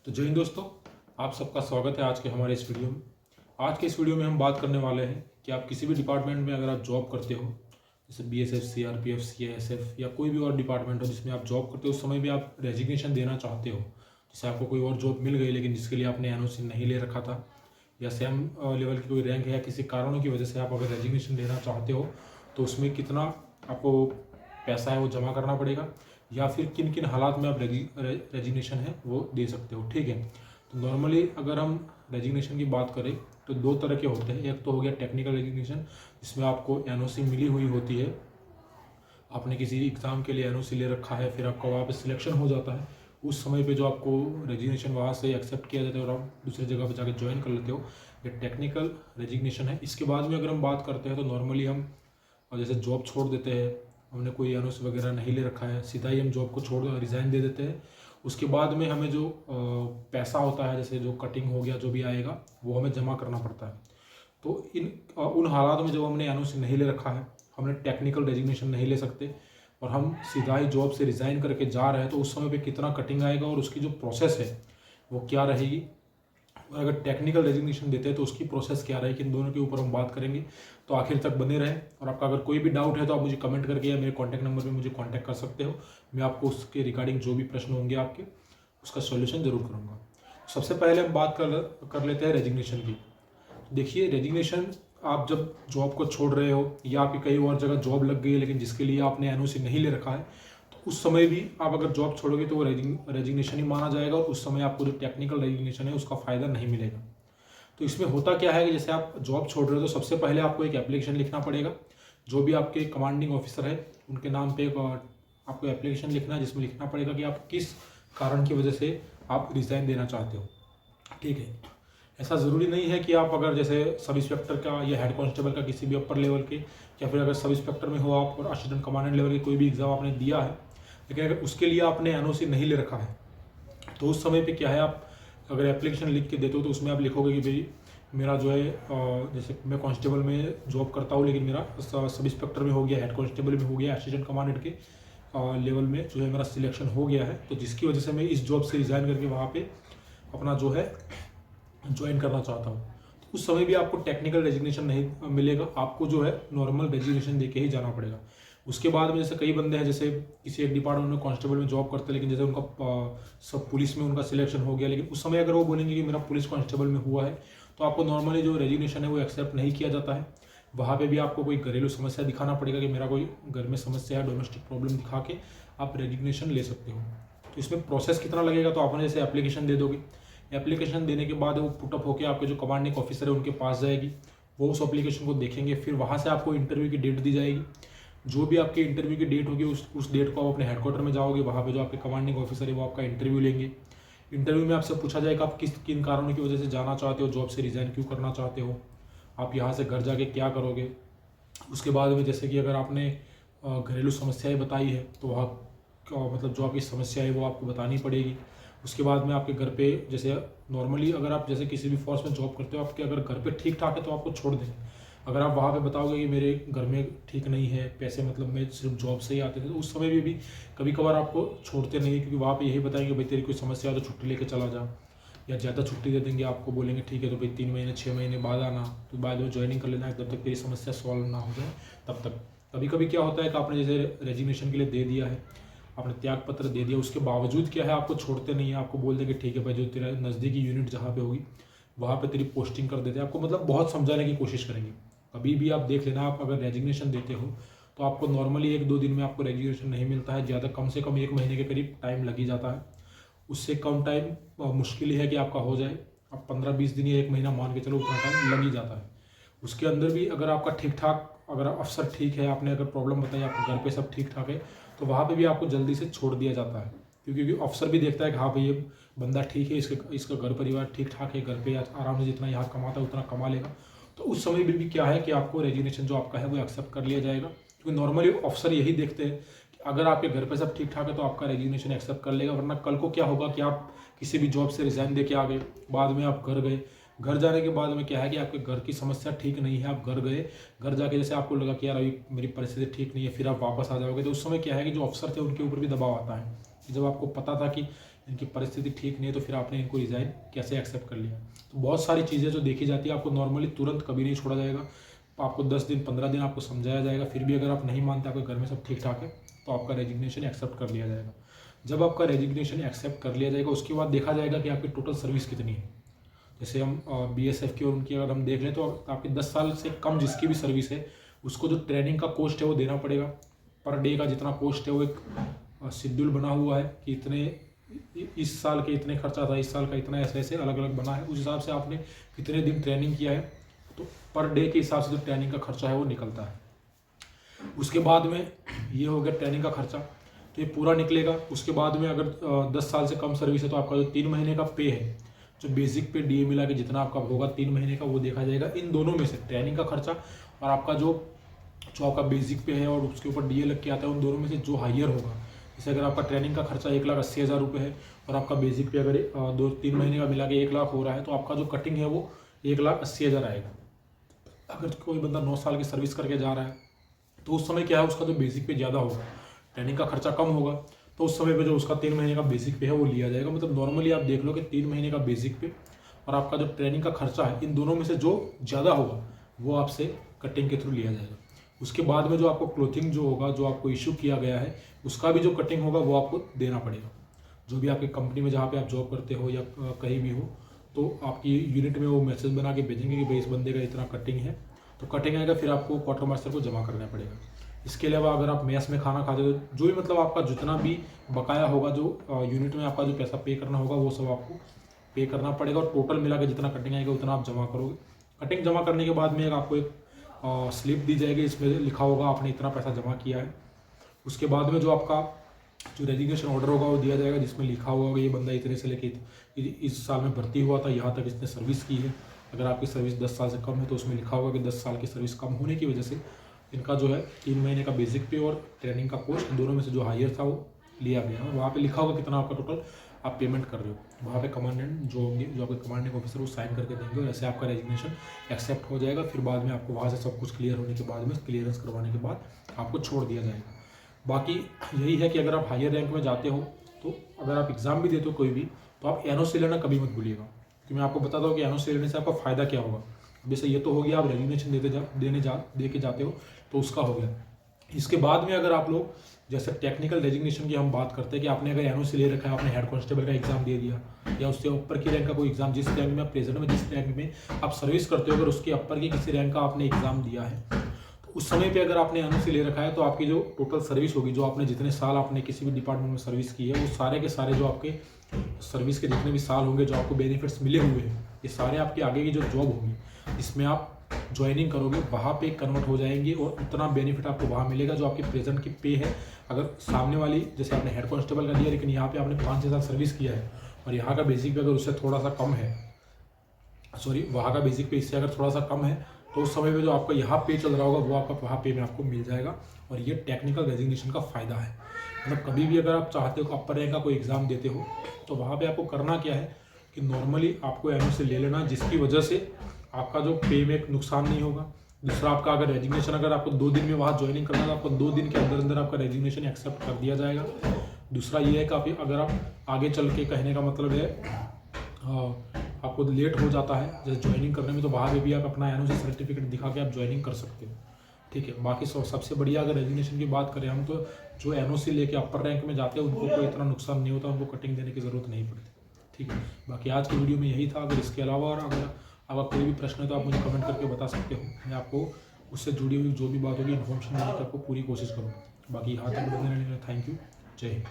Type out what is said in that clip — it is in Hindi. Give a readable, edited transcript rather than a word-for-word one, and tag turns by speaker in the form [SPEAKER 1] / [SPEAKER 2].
[SPEAKER 1] तो जय हिंद दोस्तों, आप सबका स्वागत है आज के हमारे इस वीडियो में। आज के इस वीडियो में हम बात करने वाले हैं कि आप किसी भी डिपार्टमेंट में अगर आप जॉब करते हो, जैसे बीएसएफ, सीआरपीएफ, सीआईएसएफ या कोई भी और डिपार्टमेंट हो जिसमें आप जॉब करते हो, उस समय भी आप रेजिग्नेशन देना चाहते हो। जैसे आपको कोई और जॉब मिल गई लेकिन जिसके लिए आपने एनओसी नहीं ले रखा था, या सेम लेवल की कोई रैंक है या किसी कारणों की वजह से आप अगर रेजिग्नेशन लेना चाहते हो, तो उसमें कितना आपको पैसा है वो जमा करना पड़ेगा, या फिर किन किन हालात में आप रेजिग्नेशन है वो दे सकते हो। ठीक है, तो नॉर्मली अगर हम रेजिग्नेशन की बात करें तो दो तरह के होते हैं। एक तो हो गया टेक्निकल रेजिग्नेशन, जिसमें आपको एनओसी मिली हुई होती है, आपने किसी एग्ज़ाम के लिए एनओसी ले रखा है, फिर आपका वहाँ पे सिलेक्शन हो जाता है। उस समय पे जो आपको रेजिग्नेशन वहाँ से एक्सेप्ट किया जाता है और आप दूसरी जगह पर जाकर ज्वाइन कर लेते हो, ये टेक्निकल रेजिग्नेशन है। इसके बाद में अगर हम बात करते हैं तो नॉर्मली हम जैसे जॉब छोड़ देते हैं, हमने कोई एनओसी वगैरह नहीं ले रखा है, सीधा ही हम जॉब को छोड़ रिज़ाइन दे देते हैं। उसके बाद में हमें जो पैसा होता है, जैसे जो कटिंग हो गया, जो भी आएगा वो हमें जमा करना पड़ता है। तो उन हालात में जब हमने एनओसी नहीं ले रखा है, हमने टेक्निकल रेजिग्नेशन नहीं ले सकते और हम सीधा ही जॉब से रिज़ाइन करके जा रहे हैं, तो उस समय पे कितना कटिंग आएगा और उसकी जो प्रोसेस है वो क्या रहेगी, और अगर टेक्निकल रेजिग्नेशन देते हैं तो उसकी प्रोसेस क्या रहेगी, इन दोनों के ऊपर हम बात करेंगे। तो आखिर तक बने रहें। और आपका अगर कोई भी डाउट है तो आप मुझे कमेंट करके या मेरे कॉन्टैक्ट नंबर पे मुझे कॉन्टैक्ट कर सकते हो। मैं आपको उसके रिगार्डिंग जो भी प्रश्न होंगे आपके, उसका सॉल्यूशन जरूर करूँगा। सबसे पहले हम बात कर लेते हैं रेजिग्नेशन की। देखिए, रेजिग्नेशन आप जब जॉब को छोड़ रहे हो या आपकी कई और जगह जॉब लग गई है लेकिन जिसके लिए आपने एनओसी नहीं ले रखा है, तो उस समय भी आप अगर जॉब छोड़ोगे तो वो रेजिग्नेशन ही माना जाएगा और उस समय आपको जो टेक्निकल रेजिग्नेशन है उसका फ़ायदा नहीं मिलेगा। तो इसमें होता क्या है कि जैसे आप जॉब छोड़ रहे हो तो सबसे पहले आपको एक एप्लीकेशन लिखना पड़ेगा। जो भी आपके कमांडिंग ऑफिसर है उनके नाम पे आपको एप्लीकेशन लिखना है, जिसमें लिखना पड़ेगा कि आप किस कारण की वजह से आप रिज़ाइन देना चाहते हो। ठीक है, ऐसा ज़रूरी नहीं है कि आप अगर जैसे सब इंस्पेक्टर का या हेड कांस्टेबल का किसी भी अपर लेवल के, या फिर अगर सब इंस्पेक्टर में हो आप और असिस्टेंट कमांडेंट लेवल के कोई भी एग्ज़ाम आपने दिया है, लेकिन अगर उसके लिए आपने एनओसी नहीं ले रखा है, तो उस समय पे क्या है, आप अगर एप्लीकेशन लिख के देते हो तो उसमें आप लिखोगे कि भाई मेरा जो है जैसे मैं कांस्टेबल में जॉब करता हूँ लेकिन मेरा सब इंस्पेक्टर में हो गया, हेड कांस्टेबल में हो गया, असिस्टेंट कमांडेंट के लेवल में जो है मेरा सिलेक्शन हो गया है, तो जिसकी वजह से मैं इस जॉब से रिज़ाइन करके वहाँ पे अपना जो है ज्वाइन करना चाहता हूँ। तो उस समय भी आपको टेक्निकल रेजिग्नेशन नहीं मिलेगा, आपको जो है नॉर्मल रेजिग्नेशन दे के ही जाना पड़ेगा। उसके बाद में जैसे कई बंदे हैं, जैसे किसी एक डिपार्टमेंट में कांस्टेबल में जॉब करते हैं लेकिन जैसे उनका सब पुलिस में उनका सिलेक्शन हो गया, लेकिन उस समय अगर वो बोलेंगे कि मेरा पुलिस कांस्टेबल में हुआ है, तो आपको नॉर्मली जो रेजिग्नेशन है वो एक्सेप्ट नहीं किया जाता है। वहाँ पे भी आपको कोई घरेलू समस्या दिखाना पड़ेगा कि मेरा कोई घर में समस्या है, डोमेस्टिक प्रॉब्लम दिखा के आप रेजिग्नेशन ले सकते हो। तो इसमें प्रोसेस कितना लगेगा, तो आपने जैसे एप्लीकेशन दे दोगे, एप्लीकेशन देने के बाद वो पुटअप होकर आपके जो कमांडिंग ऑफिसर है उनके पास जाएगी, वो उस एप्लीकेशन को देखेंगे, फिर वहाँ से आपको इंटरव्यू की डेट दी जाएगी। जो भी आपकी इंटरव्यू की डेट होगी उस डेट को आप अपने हेडक्वार्टर में जाओगे, वहाँ पे जो आपके कमांडिंग ऑफिसर है वो आपका इंटरव्यू लेंगे। इंटरव्यू में आपसे पूछा जाएगा आप किन कारणों की वजह से जाना चाहते हो, जॉब से रिज़ाइन क्यों करना चाहते हो, आप यहाँ से घर जाके क्या करोगे। उसके बाद में जैसे कि अगर आपने घरेलू समस्याएं बताई है तो वहाँ मतलब जो आपकी समस्या है वो आपको बतानी पड़ेगी। उसके बाद में आपके घर पे, जैसे नॉर्मली अगर आप जैसे किसी भी फोर्स में जॉब करते हो, आपके अगर घर पे ठीक ठाक है तो आपको छोड़ देंगे। अगर आप वहाँ पे बताओगे कि मेरे घर में ठीक नहीं है, पैसे मतलब मैं सिर्फ जॉब से ही आते थे, तो उस समय भी कभी कभार आपको छोड़ते नहीं है, क्योंकि वहाँ पे यही बताएंगे भाई तेरी कोई समस्या है तो छुट्टी लेके चला जा, या ज़्यादा छुट्टी दे देंगे आपको, बोलेंगे ठीक है तो भाई 3 महीने 6 महीने बाद आना, तो बाद में ज्वाइनिंग कर लेना है, तब तक तेरी समस्या सॉल्व ना हो जाए तब तक। कभी कभी क्या होता है कि आपने जैसे रेजिग्नेशन के लिए दे दिया है, आपने त्याग पत्र दे दिया, उसके बावजूद क्या है आपको छोड़ते नहीं है, आपको बोल देंगे ठीक है भाई जो तेरा नज़दीकी यूनिट जहाँ पे होगी वहाँ पे तेरी पोस्टिंग कर देते हैं, आपको मतलब बहुत समझाने की कोशिश करेंगे। कभी भी आप देख लेना, आप अगर रेजिग्नेशन देते हो तो आपको नॉर्मली 1-2 दिन में आपको रेजिग्नेशन नहीं मिलता है, ज़्यादा कम से कम 1 महीने के करीब टाइम लग ही जाता है। उससे कम टाइम मुश्किल ही है कि आपका हो जाए। आप 15-20 दिन या 1 महीना मान के चलो, उतना टाइम लग ही जाता है। उसके अंदर भी अगर आपका ठीक ठाक, अगर अफसर ठीक है, आपने अगर प्रॉब्लम बताई, आपके घर पे सब ठीक ठाक है, तो वहाँ पे भी आपको जल्दी से छोड़ दिया जाता है, क्योंकि अफसर भी देखता है कि हाँ भाई ये बंदा ठीक है, इसका घर परिवार ठीक ठाक है, घर पे आराम से जितना यहाँ कमाता है उतना कमा लेगा। तो उस समय भी क्या है कि आपको रेजिग्नेशन जो आपका है वो एक्सेप्ट कर लिया जाएगा, क्योंकि नॉर्मली अफसर यही देखते हैं कि अगर आपके घर पे सब ठीक ठाक है तो आपका रेजिग्नेशन एक्सेप्ट कर लेगा। वरना कल को क्या होगा कि आप किसी भी जॉब से रिज़ाइन दे के आ गए, बाद में आप घर गए, घर जाने के बाद में क्या है कि आपके घर की समस्या ठीक नहीं है, आप घर गए, घर जाके जैसे आपको लगा कि यार अभी मेरी परिस्थिति ठीक नहीं है, फिर आप वापस आ जाओगे, तो उस समय क्या है कि जो अफसर थे उनके ऊपर भी दबाव आता है कि जब आपको पता था कि इनकी परिस्थिति ठीक नहीं है, तो फिर आपने इनको रिज़ाइन कैसे एक्सेप्ट कर लिया। तो बहुत सारी चीज़ें जो देखी जाती है, आपको नॉर्मली तुरंत कभी नहीं छोड़ा जाएगा, आपको 10 दिन 15 दिन आपको समझाया जाएगा, फिर भी अगर आप नहीं मानते, आपके घर में सब ठीक ठाक है, तो आपका रेजिग्नेशन एक्सेप्ट कर लिया जाएगा। जब आपका रेजिग्नेशन एक्सेप्ट कर लिया जाएगा, उसके बाद देखा जाएगा कि आपकी टोटल सर्विस कितनी है। जैसे हम BSF की और उनकी अगर हम देख लें, तो आपकी 10 साल से कम जिसकी भी सर्विस है, उसको जो ट्रेनिंग का कॉस्ट है वो देना पड़ेगा। पर डे का जितना कॉस्ट है वो एक शेड्यूल बना हुआ है कि इतने इस साल के इतने खर्चा था, इस साल का इतना, ऐसे ऐसे अलग अलग बना है। उस हिसाब से आपने कितने दिन ट्रेनिंग किया है, तो पर डे के हिसाब से जो ट्रेनिंग का खर्चा है वो निकलता है। उसके बाद में ये हो गया ट्रेनिंग का खर्चा, तो ये पूरा निकलेगा। उसके बाद में अगर 10 साल से कम सर्विस है, तो आपका जो 3 महीने का पे है, जो बेसिक पे DA मिला के जितना आपका होगा 3 महीने का, वो देखा जाएगा। इन दोनों में से ट्रेनिंग का खर्चा और आपका जो आपका बेसिक पे है और उसके ऊपर DA लग के आता है, उन दोनों में से जो हायर होगा। जैसे अगर आपका ट्रेनिंग का खर्चा 1,80,000 रुपये है और आपका बेसिक पे अगर 2-3 महीने का मिला के 1 लाख हो रहा है, तो आपका जो कटिंग है वो 1,80,000 आएगा। अगर कोई बंदा 9 साल की सर्विस करके जा रहा है, तो उस समय क्या है, उसका जो बेसिक पे ज़्यादा होगा, ट्रेनिंग का खर्चा कम होगा, तो उस समय पे जो उसका 3 महीने का बेसिक पे है वो लिया जाएगा। मतलब नॉर्मली आप देख लो कि 3 महीने का बेसिक पे और आपका जो ट्रेनिंग का खर्चा है, इन दोनों में से जो ज़्यादा होगा वो आपसे कटिंग के थ्रू लिया जाएगा। उसके बाद में जो आपको क्लोथिंग जो होगा, जो आपको इशू किया गया है, उसका भी जो कटिंग होगा वो आपको देना पड़ेगा। जो भी आपकी कंपनी में जहाँ पे आप जॉब करते हो या कहीं भी हो, तो आपकी यूनिट में वो मैसेज बना के भेजेंगे कि भाई इस बंदे का इतना कटिंग है, तो कटिंग आएगा, फिर आपको क्वार्टर मास्टर को जमा करना पड़ेगा। इसके अलावा अगर आप मेस में खाना खाते हो, जो भी मतलब आपका जितना भी बकाया होगा, जो यूनिट में आपका जो पैसा पे करना होगा, वो सब आपको पे करना पड़ेगा, और टोटल मिला के जितना कटिंग आएगा उतना आप जमा करोगे। कटिंग जमा करने के बाद में आपको एक स्लिप दी जाएगी, इसमें लिखा होगा आपने इतना पैसा जमा किया है। उसके बाद में जो आपका जो रेजिग्नेशन ऑर्डर होगा वो दिया जाएगा, जिसमें लिखा हुआ होगा ये बंदा इतने से लेके इस साल में भर्ती हुआ था, यहाँ तक इसने सर्विस की है। अगर आपकी सर्विस 10 साल से कम है, तो उसमें लिखा होगा कि 10 साल की सर्विस कम होने की वजह से इनका जो है 3 महीने का बेसिक पे और ट्रेनिंग का कॉस्ट दोनों में से जो हायर था वो लिया गया। और वहाँ पे लिखा होगा कितना आपका टोटल आप पेमेंट कर रहे हो। वहाँ पे कमांडेंट जो होंगे, जो आपके कमांडिंग ऑफिसर, वो साइन करके देंगे और ऐसे आपका रेजिग्नेशन एक्सेप्ट हो जाएगा। फिर बाद में आपको वहाँ से सब कुछ क्लियर होने के बाद में, क्लियरेंस करवाने के बाद आपको छोड़ दिया जाएगा। बाकी यही है कि अगर आप हायर रैंक में जाते हो, तो अगर आप एग्ज़ाम भी देते हो कोई भी, तो आप NOC लेना कभी मत भूलिएगा। कि मैं आपको बताता हूँ कि NOC लेने से आपका फ़ायदा क्या होगा। जैसे ये तो हो गया, आप रेजिग्नेशन दे के जाते हो, तो उसका हो गया। इसके बाद में अगर आप लोग जैसे टेक्निकल रेजिग्नेशन की हम बात करते हैं कि आपने अगर NOC ले रखा है, आपने हेड कांस्टेबल का एग्जाम दे दिया या उससे ऊपर की रैंक का कोई एग्जाम, जिस रैंक में आप प्रेजेंट में जिस रैंक में आप सर्विस करते हो, अगर उसके ऊपर की किसी रैंक का आपने एग्जाम दिया है, तो उस समय पे अगर आपने NOC ले रखा है, तो आपकी जो टोटल सर्विस होगी, जो आपने जितने साल आपने किसी भी डिपार्टमेंट में सर्विस की है, वो सारे के सारे जो आपके सर्विस के जितने भी साल होंगे, जो आपको बेनिफिट्स मिले हुए हैं, ये सारे आपके आगे की जो जॉब होगी, इसमें आप ज्वाइनिंग करोगे, वहाँ पे कन्वर्ट हो जाएंगे और उतना बेनिफिट आपको वहाँ मिलेगा जो आपकी प्रेजेंट की पे है। अगर सामने वाली, जैसे आपने हेड कांस्टेबल का दिया, लेकिन यहाँ पे आपने 5-6 साल सर्विस किया है और यहाँ का बेसिक पे अगर उससे थोड़ा सा कम है, वहाँ का बेसिक पे इससे अगर थोड़ा सा कम है, तो उस समय पे जो आपका यहाँ पे चल रहा होगा, वो आपका वहाँ पे में आपको मिल जाएगा। और ये टेक्निकल रेजिग्नेशन का फ़ायदा है। मतलब कभी भी अगर आप चाहते हो अपर रैंक का कोई एग्ज़ाम देते हो, तो वहाँ पे आपको करना क्या है कि नॉर्मली आपको NOC ले लेना, जिसकी वजह से आपका जो पे में नुकसान नहीं होगा। दूसरा, आपका अगर रेजिग्नेशन, अगर आपको 2 दिन में वहाँ ज्वाइनिंग करना है, तो आपको 2 दिन के अंदर अंदर आपका रेजिग्नेशन एक्सेप्ट कर दिया जाएगा। दूसरा ये है कि अगर आप आगे चल के, कहने का मतलब है आपको लेट हो जाता है जैसे ज्वाइनिंग करने में, तो वहाँ पे भी आप अपना NOC सर्टिफिकेट दिखा के आप ज्वाइनिंग कर सकते हो। ठीक है। बाकी सबसे बढ़िया अगर रेजिग्नेशन की बात करें हम, तो जो NOC लेके अपर रैंक में जाते हैं उनको कोई इतना नुकसान नहीं होता, उनको कटिंग देने की ज़रूरत नहीं पड़ती। ठीक है। बाकी आज की वीडियो में यही था। अगर इसके अलावा और अगर आपका कोई भी प्रश्न है, तो आप मुझे कमेंट करके बता सकते हो। मैं आपको उससे जुड़ी हुई जो भी बात होगी, इन्फॉर्मेशन देने की आपको पूरी कोशिश करूँगा। बाकी यहाँ तक बताने के लिए थैंक यू। जय हिंद।